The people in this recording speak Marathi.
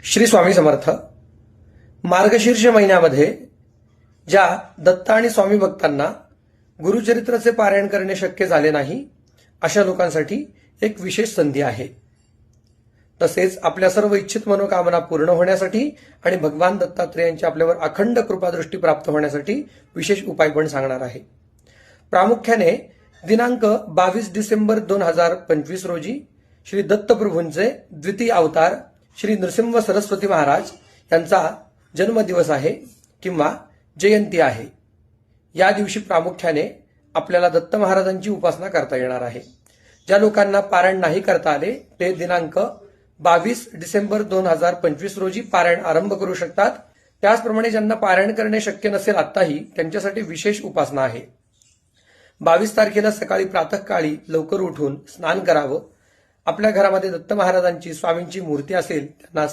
श्री स्वामी समर्थ। मार्गशीर्ष महिन्यामध्ये ज्या दत्त आणि स्वामी भक्तांना गुरुचरित्राचे पारायण करणे शक्य झाले नाही अशा लोकांसाठी एक विशेष संधी आहे। तसेच आपल्या सर्व इच्छित मनोकामना पूर्ण होण्यासाठी आणि भगवान दत्तात्रेयांची आपल्यावर अखंड कृपादृष्टी प्राप्त होण्यासाठी विशेष उपाय पण सांगणार आहे। प्रामुख्याने दिनांक 22 डिसेंबर 2025 रोजी श्री दत्तप्रभूंचे द्वितीय अवतार श्री नृसिंह सरस्वती महाराज यांचा जन्मदिवस आहे किंवा जयंती आहे। या दिवशी प्रामुख्याने आपल्याला दत्त महाराजांची उपासना करता येणार आहे। ज्या लोकांना पारायण नाही करता आले ते दिनांक 22 डिसेंबर 2025 रोजी पारायण आरंभ करू शकतात। त्याचप्रमाणे ज्यांना पारायण करणे शक्य नसेल आताही त्यांच्यासाठी विशेष उपासना आहे। 22 तारखेला सकाळी प्रातःकाळी लवकर उठून स्नान करावं। आपल्या घरामध्ये दत्त महाराजांची स्वामींची मूर्ती असेल त्यांना